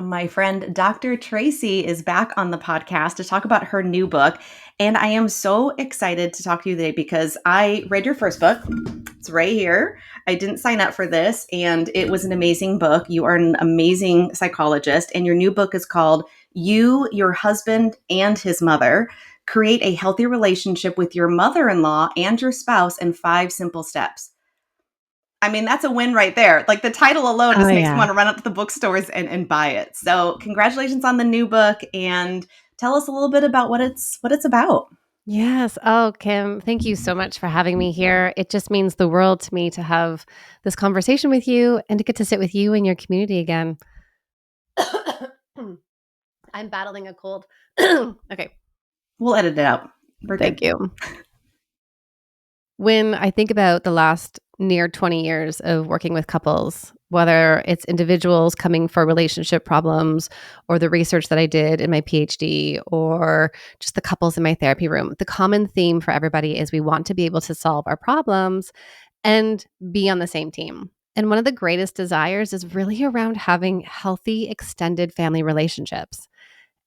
My friend Dr. Tracy is back on the podcast to talk about her new book. And I am so excited to talk to you today because I read your first book. It's right here. I didn't sign up for this, and it was an amazing book. You are an amazing psychologist, and your new book is called You, Your Husband, and His Mother. Create a healthy relationship with your mother in law and your spouse in 5 simple steps. I mean, that's a win right there. Like the title alone Oh, just makes me yeah. want to run up to the bookstores and buy it. So, congratulations on the new book and tell us a little bit about what it's about. Yes. Oh, Kim, thank you so much for having me here. It just means the world to me to have this conversation with you and to get to sit with you and your community again. I'm battling a cold. Okay. We'll edit it out. We're Thank good. you. When I think about the last near 20 years of working with couples, whether it's individuals coming for relationship problems or the research that I did in my PhD or just the couples in my therapy room, the common theme for everybody is we want to be able to solve our problems and be on the same team. And one of the greatest desires is really around having healthy, extended family relationships.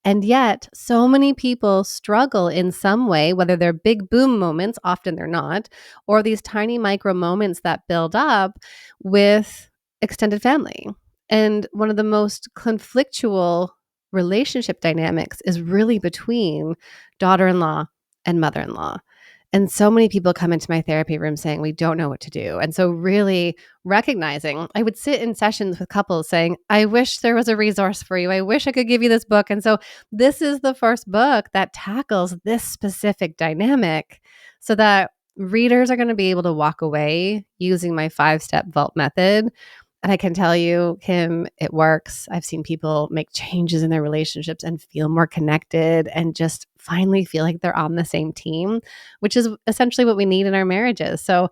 And yet, so many people struggle in some way, whether they're big boom moments, often they're not, or these tiny micro moments that build up with extended family. And one of the most conflictual relationship dynamics is really between daughter in law and mother in law. And so many people come into my therapy room saying, we don't know what to do. And so, really recognizing, I would sit in sessions with couples saying, I wish there was a resource for you. I wish I could give you this book. And so, this is the first book that tackles this specific dynamic so that readers are going to be able to walk away using my 5-step vault method. And I can tell you, Kim, it works. I've seen people make changes in their relationships and feel more connected and just finally feel like they're on the same team, which is essentially what we need in our marriages. So,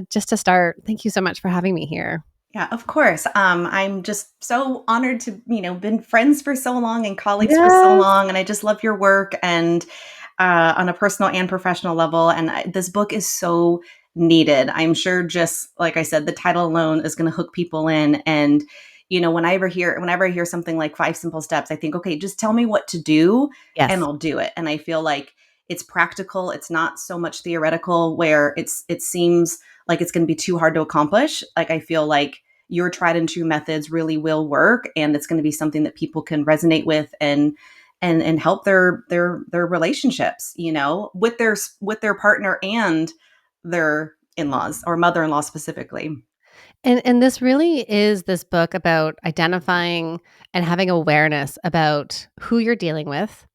just to start, thank you so much for having me here. Yeah, of course. I'm just so honored to, been friends for so long and colleagues for so Yes. long. And I just love your work and on a personal and professional level. And this book is so needed. I'm sure just like I said, the title alone is going to hook people in. And, whenever I hear something like 5 simple steps, I think, okay, just tell me what to do and Yes. I'll do it. And I feel like it's practical. It's not so much theoretical where it seems like it's going to be too hard to accomplish. Like I feel like your tried and true methods really will work, and it's going to be something that people can resonate with and help their relationships, with their partner and their in-laws or mother-in-law specifically. And this really is this book about identifying and having awareness about who you're dealing with,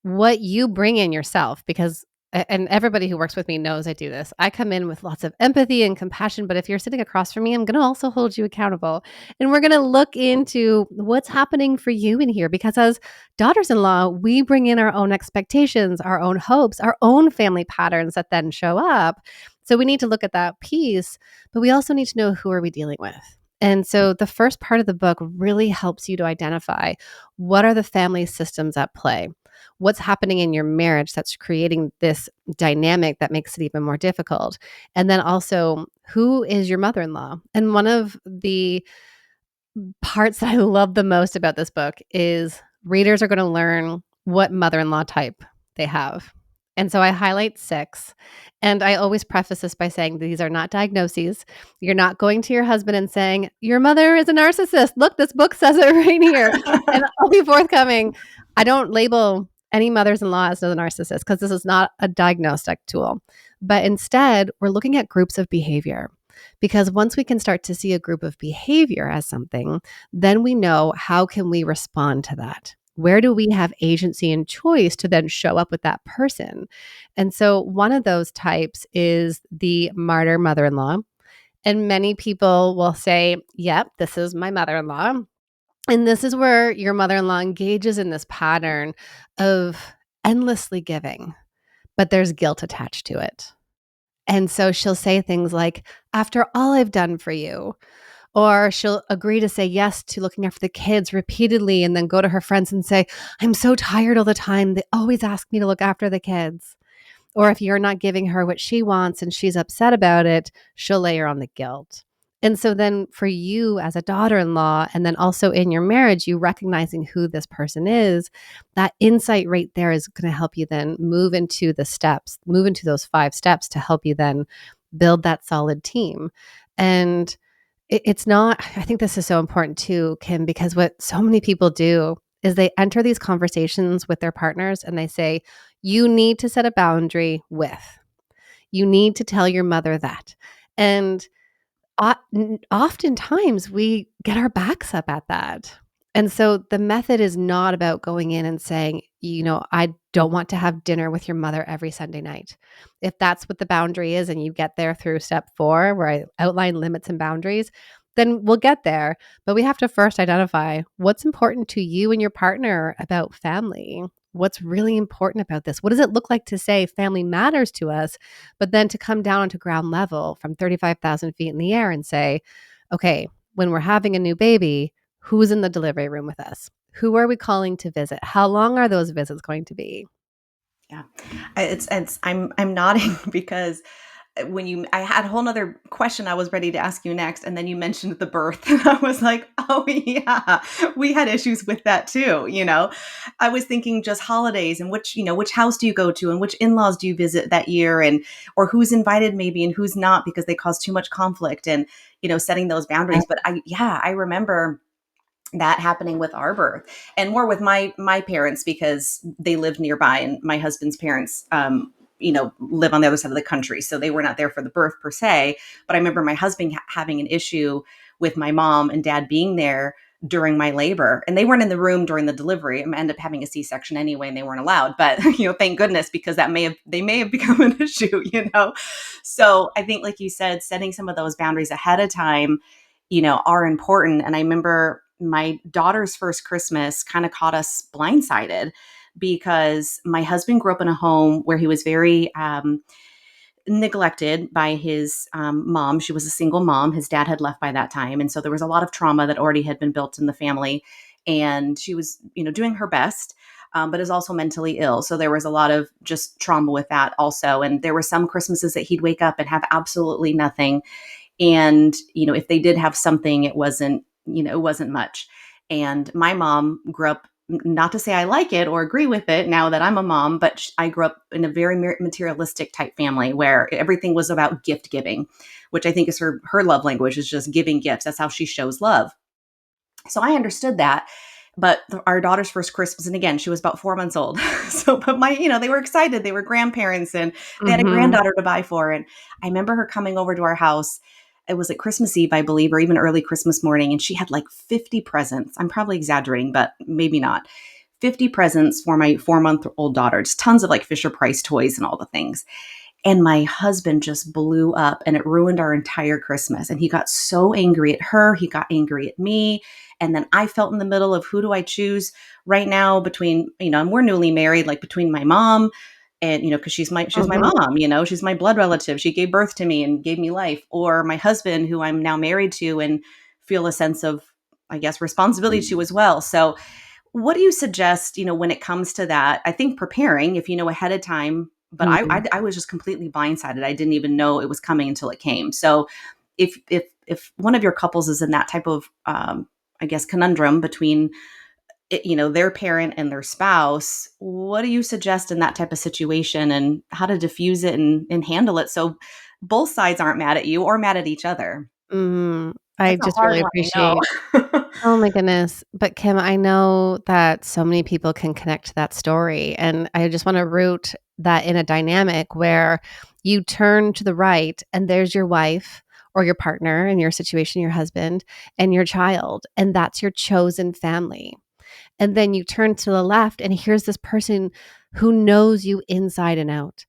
what you bring in yourself, because and everybody who works with me knows I do this. I come in with lots of empathy and compassion, but if you're sitting across from me, I'm going to also hold you accountable. And we're going to look into what's happening for you in here because as daughters-in-law, we bring in our own expectations, our own hopes, our own family patterns that then show up. So we need to look at that piece, but we also need to know who are we dealing with. And so the first part of the book really helps you to identify what are the family systems at play, what's happening in your marriage that's creating this dynamic that makes it even more difficult. And then also, who is your mother in law? And one of the parts that I love the most about this book is readers are going to learn what mother in law type they have. And so I highlight 6. And I always preface this by saying these are not diagnoses. You're not going to your husband and saying, your mother is a narcissist. Look, this book says it right here. And I'll be forthcoming. I don't label any mothers in law as a narcissist because this is not a diagnostic tool. But instead, we're looking at groups of behavior. Because once we can start to see a group of behavior as something, then we know how can we respond to that? Where do we have agency and choice to then show up with that person? And so one of those types is the martyr mother-in-law. And many people will say, yep, this is my mother-in-law. And this is where your mother-in-law engages in this pattern of endlessly giving, but there's guilt attached to it. And so she'll say things like, after all I've done for you, or she'll agree to say yes to looking after the kids repeatedly and then go to her friends and say, I'm so tired all the time. They always ask me to look after the kids. Or if you're not giving her what she wants and she's upset about it, she'll layer on the guilt. And so then for you as a daughter-in-law, and then also in your marriage, you recognizing who this person is, that insight right there is going to help you then move into the steps, move into those 5 steps to help you then build that solid team. And it's not, I think this is so important too, Kim, because what so many people do is they enter these conversations with their partners and they say, you need to set a boundary with, you need to tell your mother that. And oftentimes we get our backs up at that. And so the method is not about going in and saying, I don't want to have dinner with your mother every Sunday night. If that's what the boundary is and you get there through step 4, where I outline limits and boundaries, then we'll get there. But we have to first identify what's important to you and your partner about family. What's really important about this? What does it look like to say family matters to us, but then to come down onto ground level from 35,000 feet in the air and say, okay, when we're having a new baby, who's in the delivery room with us? Who are we calling to visit? How long are those visits going to be? Yeah. I'm nodding because I had a whole nother question I was ready to ask you next, and then you mentioned the birth, and I was like, oh yeah, we had issues with that too. I was thinking just holidays and which house do you go to and which in-laws do you visit that year, and or who's invited maybe and who's not because they cause too much conflict, and setting those boundaries. But I remember that happening with our birth, and more with my parents because they lived nearby, and my husband's parents live on the other side of the country, so they were not there for the birth per se. But I remember my husband having an issue with my mom and dad being there during my labor, and they weren't in the room during the delivery. I ended up having a C-section anyway, and they weren't allowed, but thank goodness, because they may have become an issue. So I think, like you said, setting some of those boundaries ahead of time are important. And I remember my daughter's first Christmas kind of caught us blindsided because my husband grew up in a home where he was very neglected by his mom. She was a single mom. His dad had left by that time. And so there was a lot of trauma that already had been built in the family. And she was, doing her best, but is also mentally ill. So there was a lot of just trauma with that also. And there were some Christmases that he'd wake up and have absolutely nothing. And, if they did have something, it wasn't much. And my mom grew up, not to say I like it or agree with it now that I'm a mom, but I grew up in a very materialistic type family where everything was about gift giving, which I think is her love language, is just giving gifts. That's how she shows love. So I understood that. But our daughter's first Christmas, and again, she was about 4 months old. But they were excited. They were grandparents and they had a Mm-hmm. granddaughter to buy for. And I remember her coming over to our house. It was like Christmas Eve, I believe, or even early Christmas morning. And she had like 50 presents. I'm probably exaggerating, but maybe not. 50 presents for my 4-month-old daughter. Just tons of like Fisher Price toys and all the things. And my husband just blew up and it ruined our entire Christmas. And he got so angry at her. He got angry at me. And then I felt in the middle of, who do I choose right now between, and we're newly married, like between my mom and, because she's my Mm-hmm. mom, she's my blood relative. She gave birth to me and gave me life, or my husband, who I'm now married to and feel a sense of, I guess, responsibility to as well. So what do you suggest, when it comes to that? I think preparing, if you know ahead of time, but I was just completely blindsided. I didn't even know it was coming until it came. So if one of your couples is in that type of, I guess, conundrum between, their parent and their spouse, what do you suggest in that type of situation, and how to diffuse it and handle it so both sides aren't mad at you or mad at each other? I That's a just hard really one, I appreciate. know. Oh my goodness. But Kim, I know that so many people can connect to that story. And I just want to root that in a dynamic where you turn to the right and there's your wife or your partner, in your situation, your husband and your child. And that's your chosen family. And then you turn to the left and here's this person who knows you inside and out,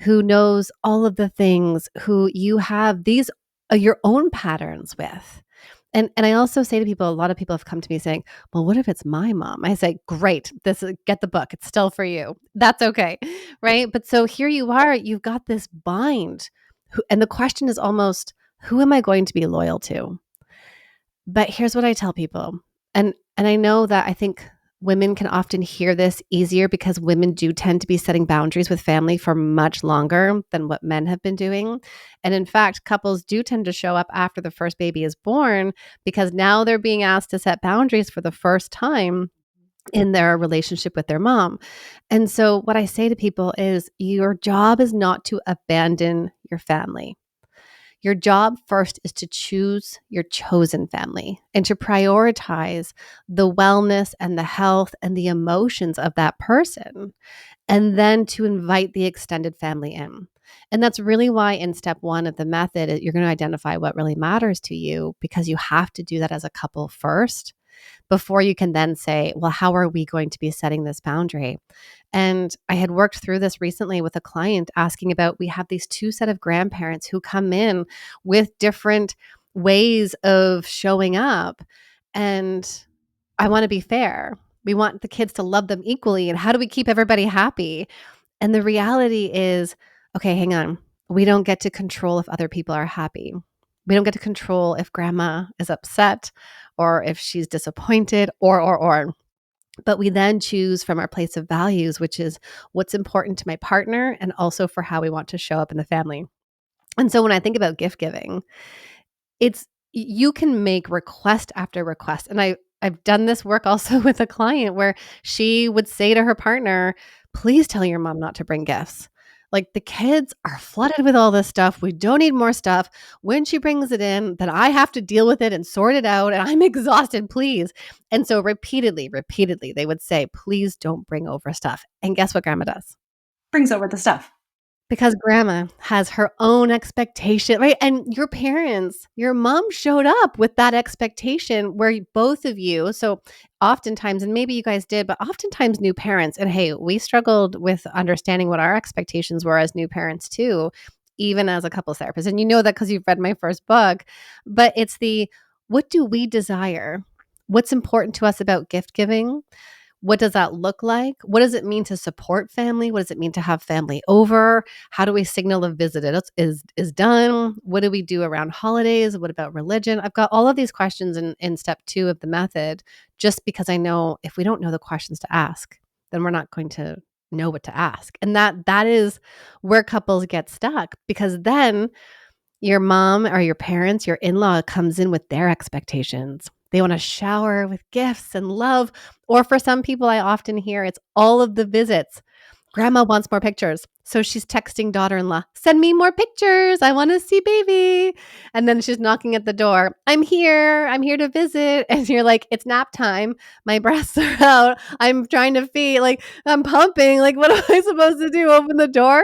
who knows all of the things, who you have these your own patterns with. And I also say to people, a lot of people have come to me saying, "Well, what if it's my mom?" I say, "Great, this is get the book. It's still for you. That's okay." Right? But so here you are, you've got this bind. And the question is almost, who am I going to be loyal to? But here's what I tell people. And I know that I think women can often hear this easier because women do tend to be setting boundaries with family for much longer than what men have been doing. And in fact, couples do tend to show up after the first baby is born because now they're being asked to set boundaries for the first time in their relationship with their mom. And so, what I say to people is your job is not to abandon your family. Your job first is to choose your chosen family and to prioritize the wellness and the health and the emotions of that person, and then to invite the extended family in. And that's really why, in step one of the method, you're going to identify what really matters to you because you have to do that as a couple first before you can then say, well, how are we going to be setting this boundary? And I had worked through this recently with a client asking about we have these two set of grandparents who come in with different ways of showing up. And I want to be fair. We want the kids to love them equally. And how do we keep everybody happy? And the reality is, okay, hang on. We don't get to control if other people are happy. We don't get to control if grandma is upset or if she's disappointed or. But we then choose from our place of values, which is what's important to my partner and also for how we want to show up in the family. And so when I think about gift giving, it's you can make request after request. And I've done this work also with a client where she would say to her partner, please tell your mom not to bring gifts. Like the kids are flooded with all this stuff. We don't need more stuff. When she brings it in, then I have to deal with it and sort it out. And I'm exhausted, please. And so repeatedly, they would say, please don't bring over stuff. And guess what grandma does? Brings over the stuff. Because grandma has her own expectation, right? And your parents, your mom showed up with that expectation where both of you, so oftentimes, and maybe you guys did, but oftentimes new parents, and hey, we struggled with understanding what our expectations were as new parents too, even as a couples therapist. And you know that because you've read my first book, but it's what do we desire? What's important to us about gift giving? What does that look like? What does it mean to support family? What does it mean to have family over? How do we signal a visit is done? What do we do around holidays? What about religion? I've got all of these questions in step 2 of the method, just because I know if we don't know the questions to ask, then we're not going to know what to ask. And that is where couples get stuck, because then your mom or your parents, your in-law comes in with their expectations. They want to shower with gifts and love. Or for some people, I often hear it's all of the visits. Grandma wants more pictures. So she's texting daughter-in-law, send me more pictures. I want to see baby. And then she's knocking at the door. I'm here to visit. And you're like, it's nap time. My breasts are out. I'm trying to feed, like I'm pumping. Like, what am I supposed to do? Open the door?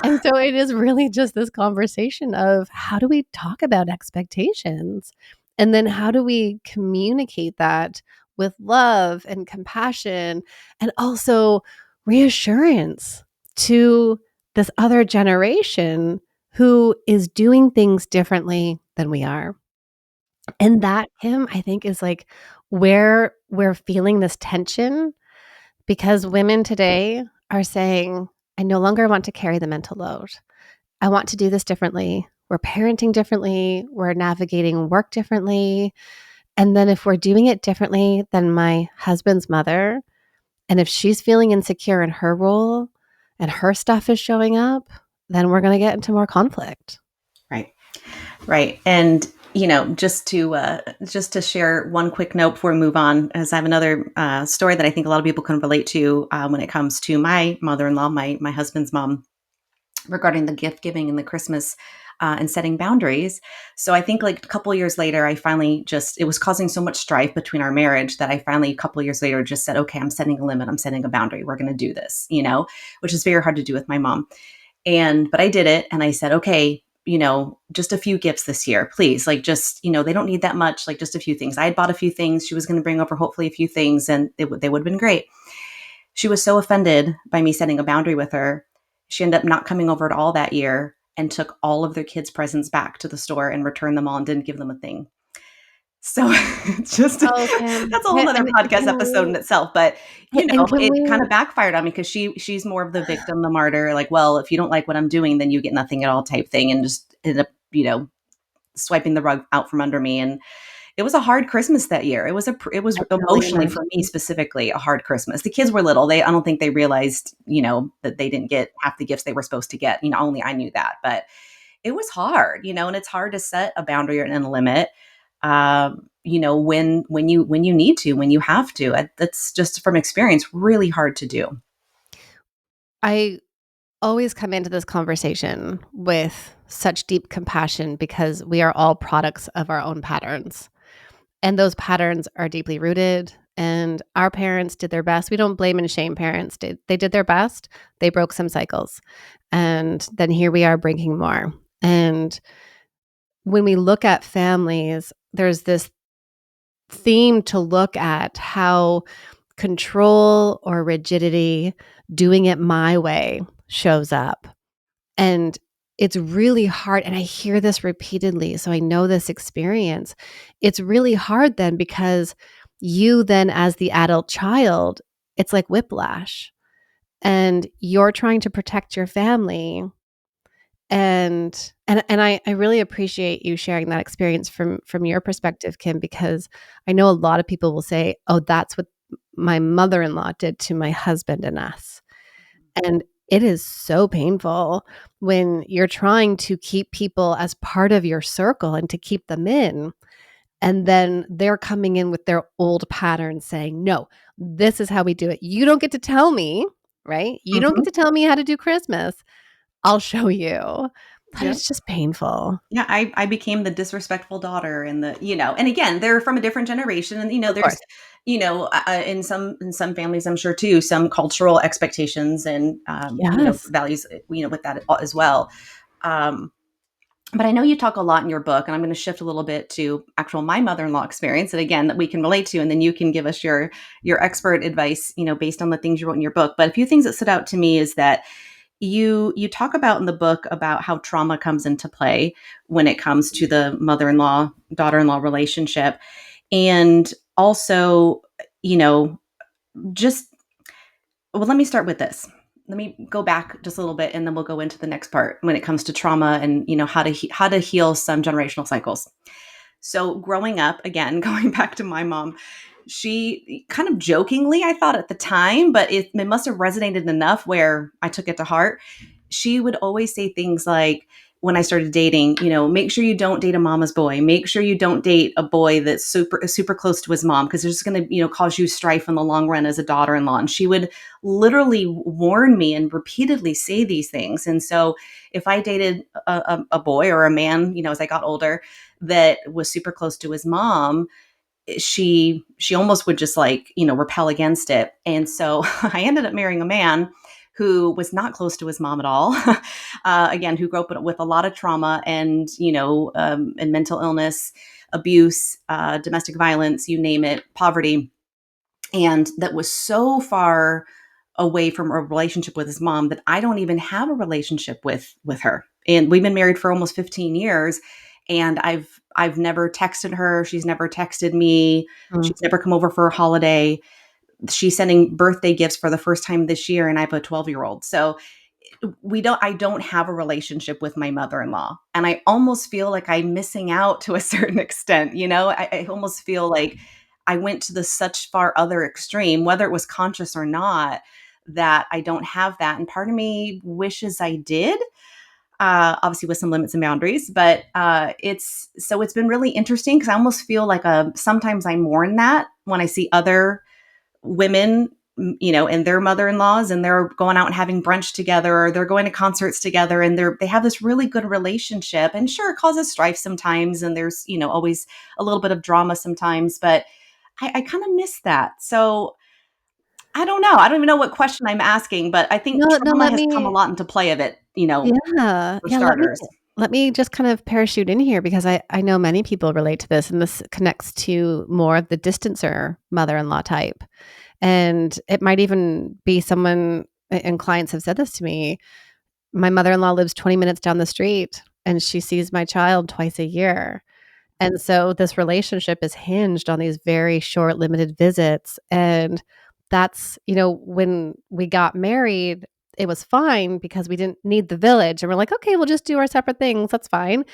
And so it is really just this conversation of how do we talk about expectations? And then how do we communicate that with love and compassion and also reassurance to this other generation who is doing things differently than we are? And that, Kim, I think is like where we're feeling this tension, because women today are saying, I no longer want to carry the mental load. I want to do this differently. We're parenting differently. We're navigating work differently. And then if we're doing it differently than my husband's mother, and if she's feeling insecure in her role and her stuff is showing up, then we're going to get into more conflict. Right. Right. And, you know, just to share one quick note before we move on, as I have another story that I think a lot of people can relate to when it comes to my mother-in-law, my husband's mom, regarding the gift giving and the Christmas and setting boundaries. So I think like a couple of years later, I finally it was causing so much strife between our marriage that I finally, a couple of years later, just said, okay, I'm setting a limit. I'm setting a boundary. We're going to do this, you know, which is very hard to do with my mom. But I did it. And I said, okay, you know, just a few gifts this year, please. Like just, you know, they don't need that much, like just a few things. I had bought a few things. She was going to bring over hopefully a few things, and they would have been great. She was so offended by me setting a boundary with her. She ended up not coming over at all that year and took all of their kids' presents back to the store and returned them all and didn't give them a thing. So just Oh, Kim. that's a whole other podcast episode in itself. But you know, And can it we kind of backfired on me because she's more of the victim, the martyr. Like, well, if you don't like what I'm doing, then you get nothing at all type thing, and just ended up, you know, swiping the rug out from under me. And It was a hard Christmas that year. It was I can only emotionally for me imagine. specifically a hard Christmas. The kids were little. I don't think they realized, that they didn't get half the gifts they were supposed to get. Only I knew that. But it was hard, and it's hard to set a boundary and a limit. When you need to, when you have to. That's just from experience really hard to do. I always come into this conversation with such deep compassion because we are all products of our own patterns. And those patterns are deeply rooted. And our parents did their best. We don't blame and shame parents. They did their best. They broke some cycles. And then here we are breaking more. And when we look at families, there's this theme to look at how control or rigidity, doing it my way, shows up. And it's really hard. And I hear this repeatedly. So I know this experience. It's really hard then because you, then, as the adult child, it's like whiplash. And you're trying to protect your family. And I really appreciate you sharing that experience from your perspective, Kim, because I know a lot of people will say, "Oh, that's what my mother-in-law did to my husband and us." And it is so painful when you're trying to keep people as part of your circle and to keep them in, and then they're coming in with their old patterns saying, "No, this is how we do it. You don't get to tell me, right? You don't get Mhm. to tell me how to do Christmas. I'll show you." But Yep. it's just painful. Yeah, I became the disrespectful daughter and again, they're from a different generation and Of there's course. in some families I'm sure too some cultural expectations and Yes. values with that as well. Um but I know you talk a lot in your book, and I'm going to shift a little bit to actual my mother-in-law experience, and again that we can relate to, and then you can give us your expert advice, based on the things you wrote in your book. But a few things that stood out to me is that you talk about in the book about how trauma comes into play when it comes to the mother-in-law daughter-in-law relationship, and also you know just well, let me start with this. Let me go back just a little bit and then we'll go into the next part when it comes to trauma and how to heal some generational cycles. So growing up, again, going back to my mom, she kind of jokingly, I thought at the time, but it must have resonated enough where I took it to heart. She would always say things like, when I started dating, make sure you don't date a mama's boy. Make sure you don't date a boy that's super close to his mom because it's just going to, cause you strife in the long run as a daughter-in-law. And she would literally warn me and repeatedly say these things. And so if I dated a boy or a man, as I got older, that was super close to his mom, she almost would just like repel against it. And so I ended up marrying a man who was not close to his mom at all. Again, who grew up with a lot of trauma and mental illness, abuse, domestic violence, you name it, poverty, and that was so far away from a relationship with his mom that I don't even have a relationship with her. And we've been married for almost 15 years, and I've never texted her, she's never texted me, Mm. she's never come over for a holiday. She's sending birthday gifts for the first time this year and I have a 12-year-old. So I don't have a relationship with my mother-in-law, and I almost feel like I'm missing out to a certain extent. I almost feel like I went to the such far other extreme, whether it was conscious or not, that I don't have that, and part of me wishes I did, obviously with some limits and boundaries. But it's been really interesting because I almost feel like sometimes I mourn that when I see other women, and their mother-in-laws, and they're going out and having brunch together, or they're going to concerts together, and they have this really good relationship. And sure, it causes strife sometimes, and there's always a little bit of drama sometimes, but I kind of miss that. So I don't know. I don't even know what question I'm asking, but I think No, no, trauma has come a lot into play of it, yeah. for Yeah, starters. let me just kind of parachute in here because I know many people relate to this, and this connects to more of the distancer mother-in-law type. And it might even be someone, and clients have said this to me, my mother-in-law lives 20 minutes down the street, and she sees my child twice a year. And so this relationship is hinged on these very short, limited visits. And that's, when we got married, it was fine because we didn't need the village. And we're like, okay, we'll just do our separate things. That's fine.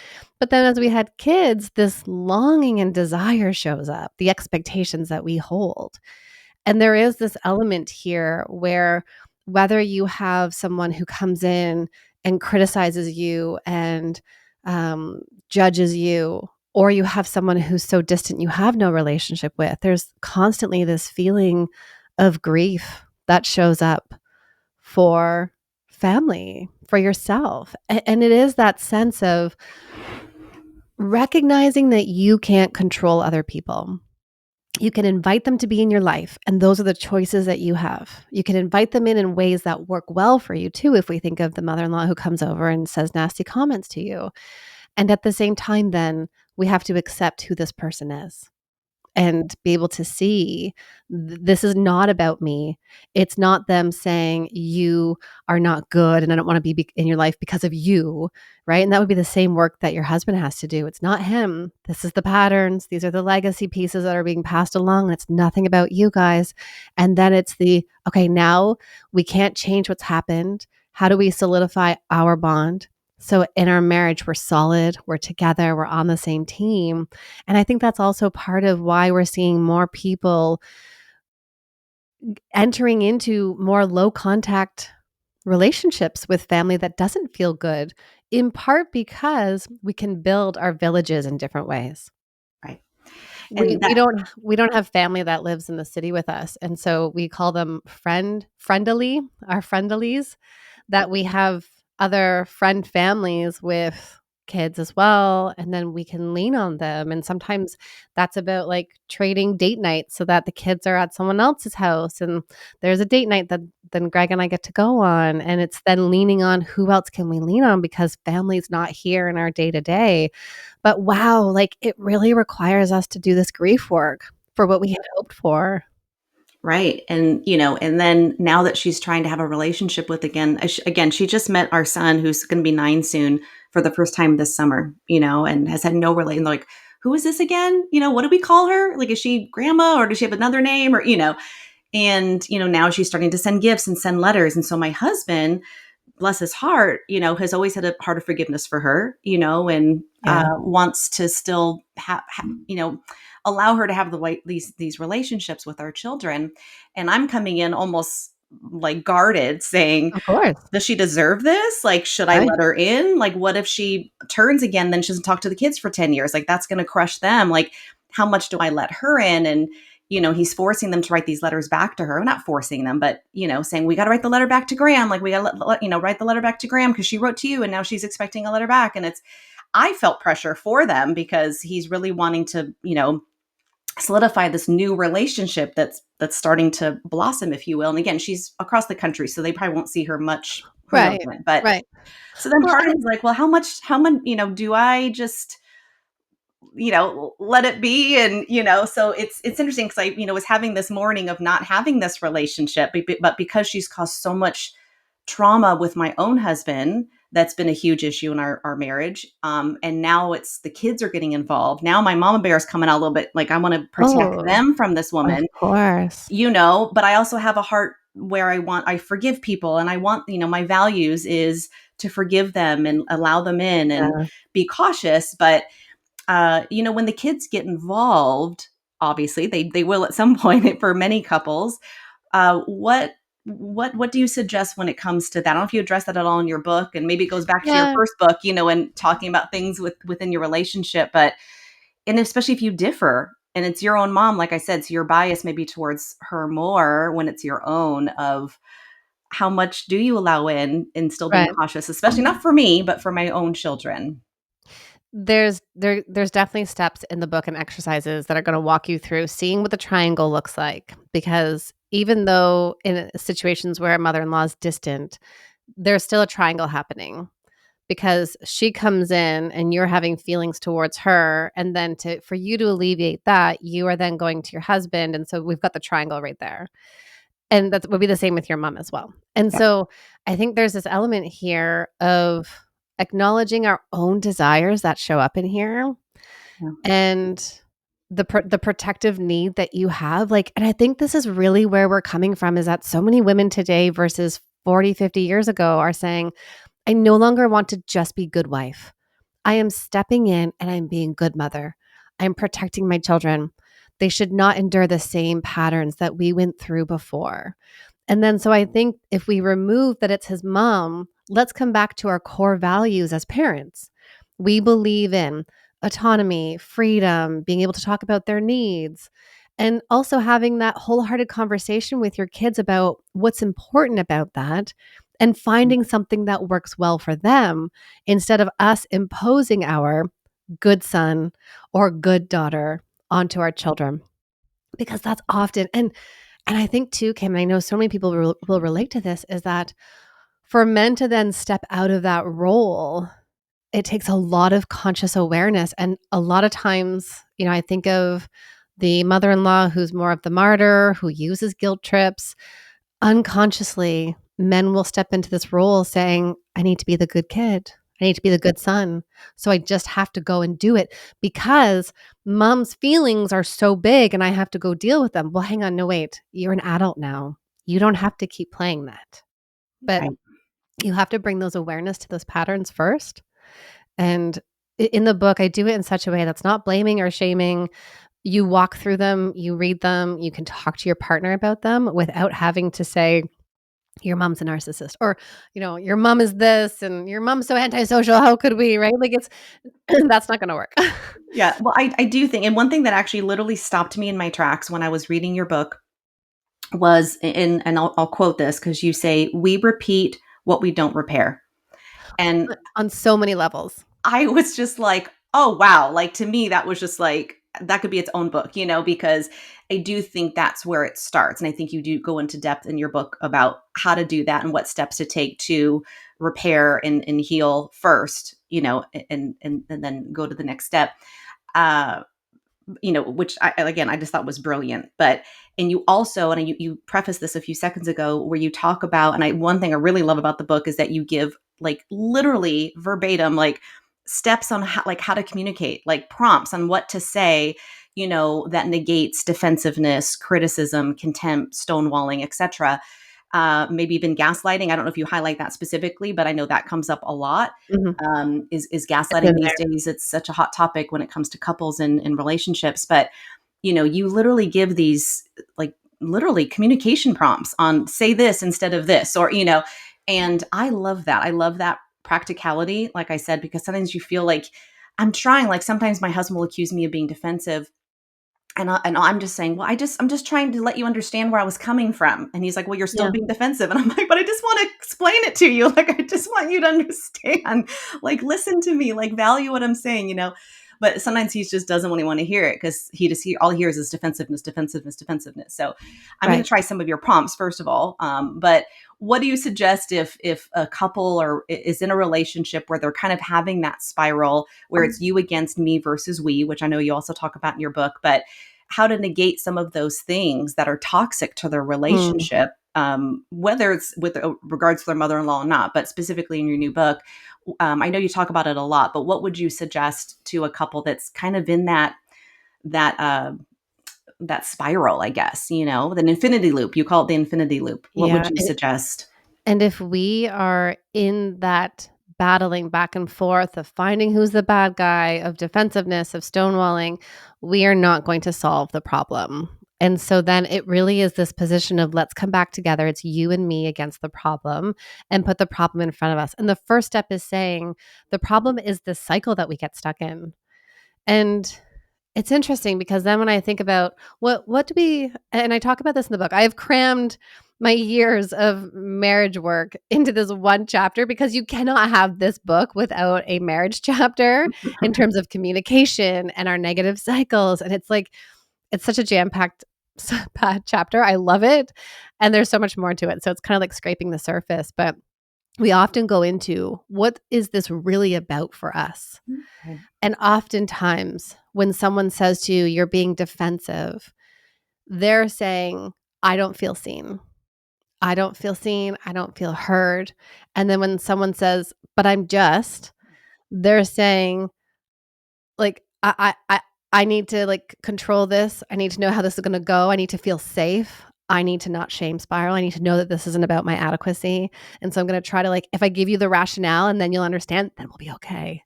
But then as we had kids, this longing and desire shows up, the expectations that we hold. And there is this element here where whether you have someone who comes in and criticizes you and judges you, or you have someone who's so distant you have no relationship with, there's constantly this feeling of grief that shows up for family, for yourself. And it is that sense of recognizing that you can't control other people. You can invite them to be in your life, and those are the choices that you have. You can invite them in ways that work well for you too, if we think of the mother-in-law who comes over and says nasty comments to you. And at the same time, then we have to accept who this person is and be able to see this is not about me. It's not them saying you are not good and I don't want to be in your life because of you, right? And that would be the same work that your husband has to do. It's not him. This is the patterns. These are the legacy pieces that are being passed along. It's nothing about you guys. And then it's okay, now we can't change what's happened. How do we solidify our bond? So in our marriage, we're solid, we're together, we're on the same team. And I think that's also part of why we're seeing more people entering into more low contact relationships with family that doesn't feel good, in part because we can build our villages in different ways. Right. We And we that, don't we don't have family that lives in the city with us. And so we call them friendly, our friendlies, that we have other friend families with kids as well, and then we can lean on them. And sometimes that's about like trading date nights so that the kids are at someone else's house and there's a date night that then Greg and I get to go on, and it's then leaning on who else can we lean on because family's not here in our day to day. But wow, like it really requires us to do this grief work for what we had hoped for. right. And, and then now that she's trying to have a relationship with again, she just met our son who's going to be 9 soon for the first time this summer, and has had no relation. Like, who is this again? What do we call her? Like, is she grandma or does she have another name and, now she's starting to send gifts and send letters. And so my husband, bless his heart, has always had a heart of forgiveness for her, and Yeah. wants to still allow her to have these relationships with our children. And I'm coming in almost like guarded, saying, Of course. does she deserve this? Like, should I Right. let her in? Like, what if she turns again? Then she doesn't talk to the kids for 10 years. Like, that's going to crush them. Like, how much do I let her in? And, he's forcing them to write these letters back to her. Not forcing them, but, saying, we got to write the letter back to Graham. Like, we got to write the letter back to Graham because she wrote to you and now she's expecting a letter back. And I felt pressure for them because he's really wanting to, solidify this new relationship that's starting to blossom, if you will. And again, she's across the country, so they probably won't see her much. Who knows Right. when? But Right. so then Well, part of me is like, well, how much, do I just, let it be? And, so it's interesting because I, was having this morning of not having this relationship, but because she's caused so much trauma with my own husband, that's been a huge issue in our marriage. And now it's the kids are getting involved. Now my mama bear is coming out a little bit like I want to protect oh, them from this of woman, course. but I also have a heart where I forgive people and I want, my values is to forgive them and allow them in and Yeah. be cautious. But, when the kids get involved, obviously they will at some point for many couples. What do you suggest when it comes to that? I don't know if you address that at all in your book, and maybe it goes back to your Yeah. first book, and talking about things within your relationship, but and especially if you differ and it's your own mom, like I said, so your bias may be towards her more when it's your own of how much do you allow in and still being Right. cautious, especially not for me, but for my own children. There's definitely steps in the book and exercises that are going to walk you through seeing what the triangle looks like, because even though in situations where a mother-in-law is distant, there's still a triangle happening because she comes in and you're having feelings towards her, and then for you to alleviate that, you are then going to your husband, and so we've got the triangle right there. And that would be the same with your mom as well. And Yep. so I think there's this element here of acknowledging our own desires that show up in here Yeah. and the protective need that you have. Like, and I think this is really where we're coming from, is that so many women today versus 40, 50 years ago are saying, I no longer want to just be good wife. I am stepping in and I'm being good mother. I'm protecting my children. They should not endure the same patterns that we went through before. And then, so I think if we remove that it's his mom, let's come back to our core values as parents. We believe in autonomy, freedom, being able to talk about their needs, and also having that wholehearted conversation with your kids about what's important about that and finding something that works well for them instead of us imposing our good son or good daughter onto our children. Because that's often, and I think too, Kim, and I know so many people will relate to this, is that for men to then step out of that role, it takes a lot of conscious awareness. And a lot of times, I think of the mother-in-law who's more of the martyr, who uses guilt trips. Unconsciously, men will step into this role saying, I need to be the good kid. I need to be the good son. So I just have to go and do it because mom's feelings are so big and I have to go deal with them. Well, hang on. No, wait. You're an adult now. You don't have to keep playing that. But Right. you have to bring those awareness to those patterns first. And in the book, I do it in such a way that's not blaming or shaming. You walk through them, you read them, you can talk to your partner about them without having to say, your mom's a narcissist, or, your mom is this and your mom's so antisocial. How could we, right? Like it's, that's not going to work. Yeah. Well, I do think, and one thing that actually literally stopped me in my tracks when I was reading your book was, and I'll quote this because you say, we repeat what we don't repair. And On so many levels. I was just like, oh, wow. Like to me, that was just like, that could be its own book, because I do think that's where it starts. And I think you do go into depth in your book about how to do that and what steps to take to repair and heal first, and then go to the next step. Uh, which again, I just thought was brilliant. But, and you also, and you prefaced this a few seconds ago where you talk about, and one thing I really love about the book is that you give like literally verbatim, like steps on how to communicate, like prompts on what to say, that negates defensiveness, criticism, contempt, stonewalling, etc. Maybe even gaslighting. I don't know if you highlight that specifically, but I know that comes up a lot. Mhm. Is It's gaslighting in these there. days? It's such a hot topic when it comes to couples and relationships. But you literally give these like literally communication prompts on say this instead of this, or and I love that. I love that practicality, like I said, because sometimes you feel like I'm trying. Like sometimes my husband will accuse me of being defensive, and I'm just saying, well, I'm just trying to let you understand where I was coming from. And he's like, well, you're still Yeah. being defensive. And I'm like, but I just want to explain it to you. Like, I just want you to understand, like, listen to me, like value what I'm saying. But sometimes he just doesn't want to hear it because all he hears is defensiveness, defensiveness, defensiveness. So I'm going Right. to try some of your prompts first of all. But what do you suggest if a couple or is in a relationship where they're kind of having that spiral where it's you against me versus we, which I know you also talk about in your book, but how to negate some of those things that are toxic to their Mm. relationship, whether it's with regards to their mother-in-law or not, but specifically in your new book. I know you talk about it a lot, but what would you suggest to a couple that's kind of in that that spiral, I guess, an infinity loop? You call it the infinity loop. What would Yeah. you suggest? And if we are in that battling back and forth of finding who's the bad guy, of defensiveness, of stonewalling, we are not going to solve the problem. And so then it really is this position of let's come back together. It's you and me against the problem and put the problem in front of us. And the first step is saying the problem is this cycle that we get stuck in. And it's interesting because then when I think about what do we, and I talk about this in the book, I have crammed my years of marriage work into this one chapter because you cannot have this book without a marriage chapter in terms of communication and our negative cycles. And it's like, it's such a jam-packed chapter. I love it. And there's so much more to it. So it's kind of like scraping the surface. But we often go into what is this really about for us? Okay. And oftentimes, when someone says to you, you're being defensive, they're saying, I don't feel seen. I don't feel seen. I don't feel heard. And then when someone says, but I'm just, they're saying, like, I need to like control this. I need to know how this is going to go. I need to feel safe. I need to not shame spiral. I need to know that this isn't about my adequacy. And so I'm going to try to like, if I give you the rationale and then you'll understand, then we'll be okay.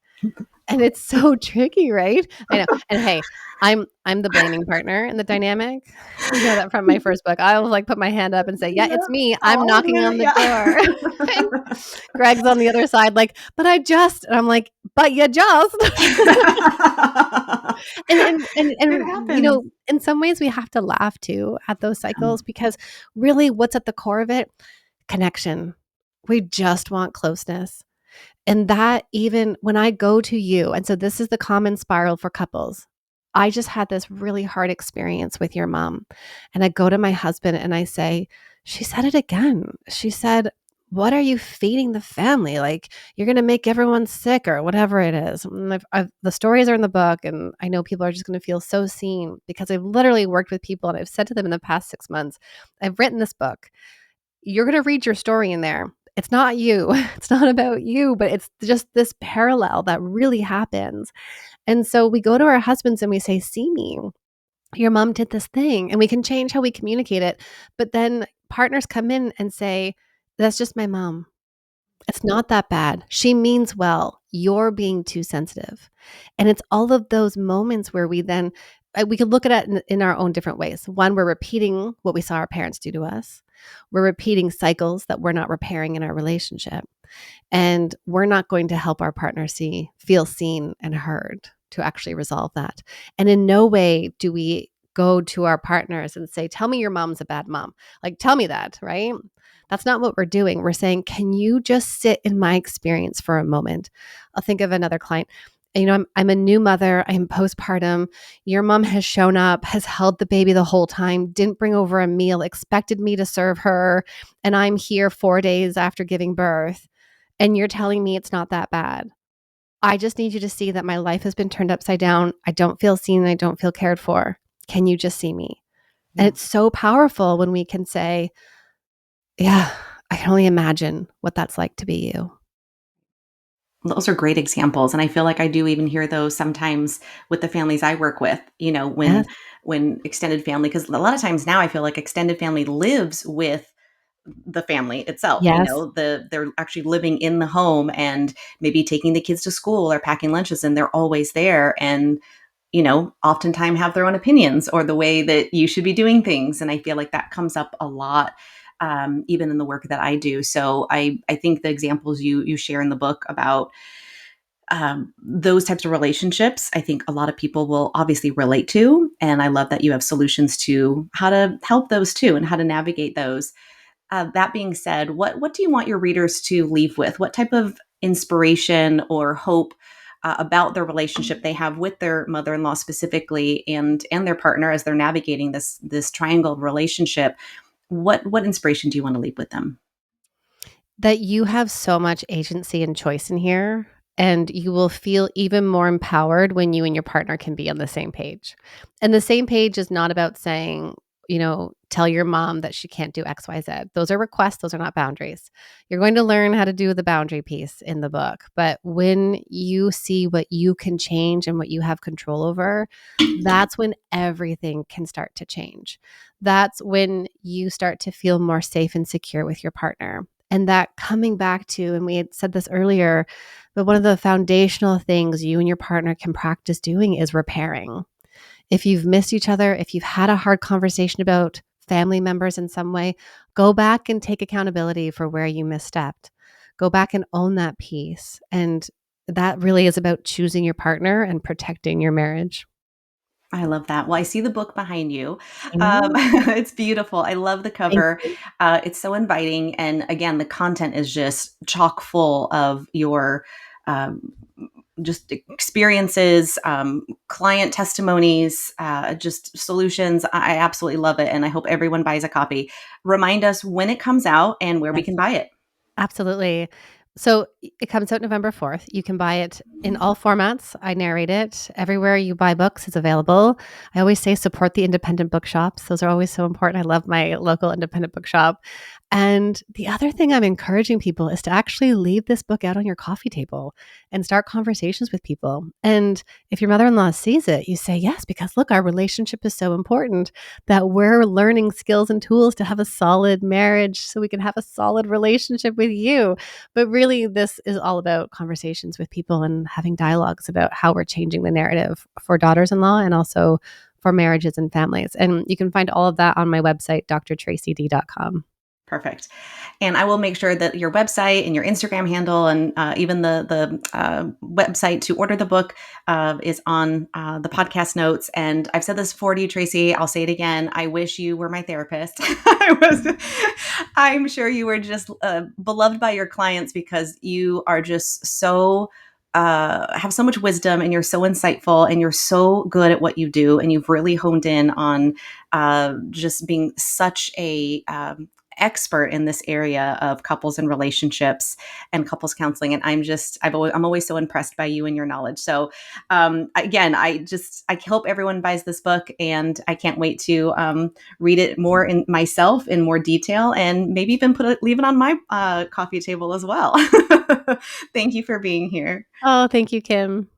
And it's so tricky, right? I know. And hey, I'm the blaming partner in the dynamic. You know that from my first book. I'll like put my hand up and say, "Yeah, Yeah. it's me. I'm I'll knocking admit on it. the door." And Greg's on the other side like, "But I just," and I'm like, "But you just." Yeah. It And you happens. know, in some ways we have to laugh too at those cycles because really what's at the core of it? Connection. We just want closeness. And that even when I go to you, and so this is the common spiral for couples. I just had this really hard experience with your mom. And I go to my husband and I say, she said it again. She said, "What are you feeding the family? Like, you're going to make everyone sick or whatever it is." And the stories are in the book, and I know people are just going to feel so seen because I've literally worked with people and I've said to them in the past 6 months, I've written this book. You're going to read your story in there. It's not you. It's not about you, but it's just this parallel that really happens. And so we go to our husbands and we say, "See me. Your mom did this thing." And we can change how we communicate it. But then partners come in and say, "That's just my mom. It's not that bad. She means well. You're being too sensitive." And it's all of those moments where we then we could look at it in our own different ways. One, we're repeating what we saw our parents do to us. We're repeating cycles that we're not repairing in our relationship. And we're not going to help our partner feel seen and heard to actually resolve that. And in no way do we go to our partners and say, "Tell me your mom's a bad mom." Like, tell me that, right? That's not what we're doing. We're saying, "Can you just sit in my experience for a moment?" I'll think of another client. You know, I'm a new mother. I'm postpartum. Your mom has shown up, has held the baby the whole time, didn't bring over a meal, expected me to serve her. And I'm here 4 days after giving birth. And you're telling me it's not that bad. I just need you to see that my life has been turned upside down. I don't feel seen. I don't feel cared for. Can you just see me? And Yeah. it's so powerful when we can say, "Yeah, I can only imagine what that's like to be you." Those are great examples, and I feel like I do even hear those sometimes with the families I work with, Yes. when extended family, because a lot of times now I feel like extended family lives with the family itself, Yes. they're actually living in the home and maybe taking the kids to school or packing lunches, and they're always there, and oftentimes have their own opinions or the way that you should be doing things. And I feel like that comes up a lot, even in the work that I do. So I think the examples you share in the book about those types of relationships, I think a lot of people will obviously relate to. And I love that you have solutions to how to help those too and how to navigate those. That being said, what do you want your readers to leave with? What type of inspiration or hope about the relationship they have with their mother-in-law specifically, and their partner as they're navigating this triangle relationship? What inspiration do you want to leave with them? That you have so much agency and choice in here, and you will feel even more empowered when you and your partner can be on the same page. And the same page is not about saying, tell your mom that she can't do XYZ. Those are requests, those are not boundaries. You're going to learn how to do the boundary piece in the book. But when you see what you can change and what you have control over, that's when everything can start to change. That's when you start to feel more safe and secure with your partner. And that coming back to, and we had said this earlier, but one of the foundational things you and your partner can practice doing is repairing. If you've missed each other, if you've had a hard conversation about family members in some way, go back and take accountability for where you misstepped. Go back and own that piece. And that really is about choosing your partner and protecting your marriage. I love that. Well, I see the book behind you. I know. It's beautiful. I love the Thank cover. you. It's so inviting. And again, the content is just chock full of your um, just experiences, client testimonies, just solutions. I absolutely love it. And I hope everyone buys a copy. Remind us when it comes out and where we Yes. can buy it. Absolutely. So it comes out November 4th. You can buy it in all formats. I narrate it. Everywhere you buy books is available. I always say support the independent bookshops. Those are always so important. I love my local independent bookshop. And the other thing I'm encouraging people is to actually leave this book out on your coffee table and start conversations with people. And if your mother-in-law sees it, you say, yes, because look, our relationship is so important that we're learning skills and tools to have a solid marriage so we can have a solid relationship with you. But really, this is all about conversations with people and having dialogues about how we're changing the narrative for daughters-in-law and also for marriages and families. And you can find all of that on my website, drtracyd.com. Perfect. And I will make sure that your website and your Instagram handle and even the website to order the book is on the podcast notes. And I've said this before to you, Tracy. I'll say it again. I wish you were my therapist. I'm sure you were just beloved by your clients because you are just so have so much wisdom and you're so insightful and you're so good at what you do. And you've really honed in on just being such a expert in this area of couples and relationships and couples counseling. And I'm always so impressed by you and your knowledge. So again, I hope everyone buys this book, and I can't wait to read it more in myself in more detail, and maybe even leave it on my coffee table as well. Thank you for being here. Oh, thank you, Kim.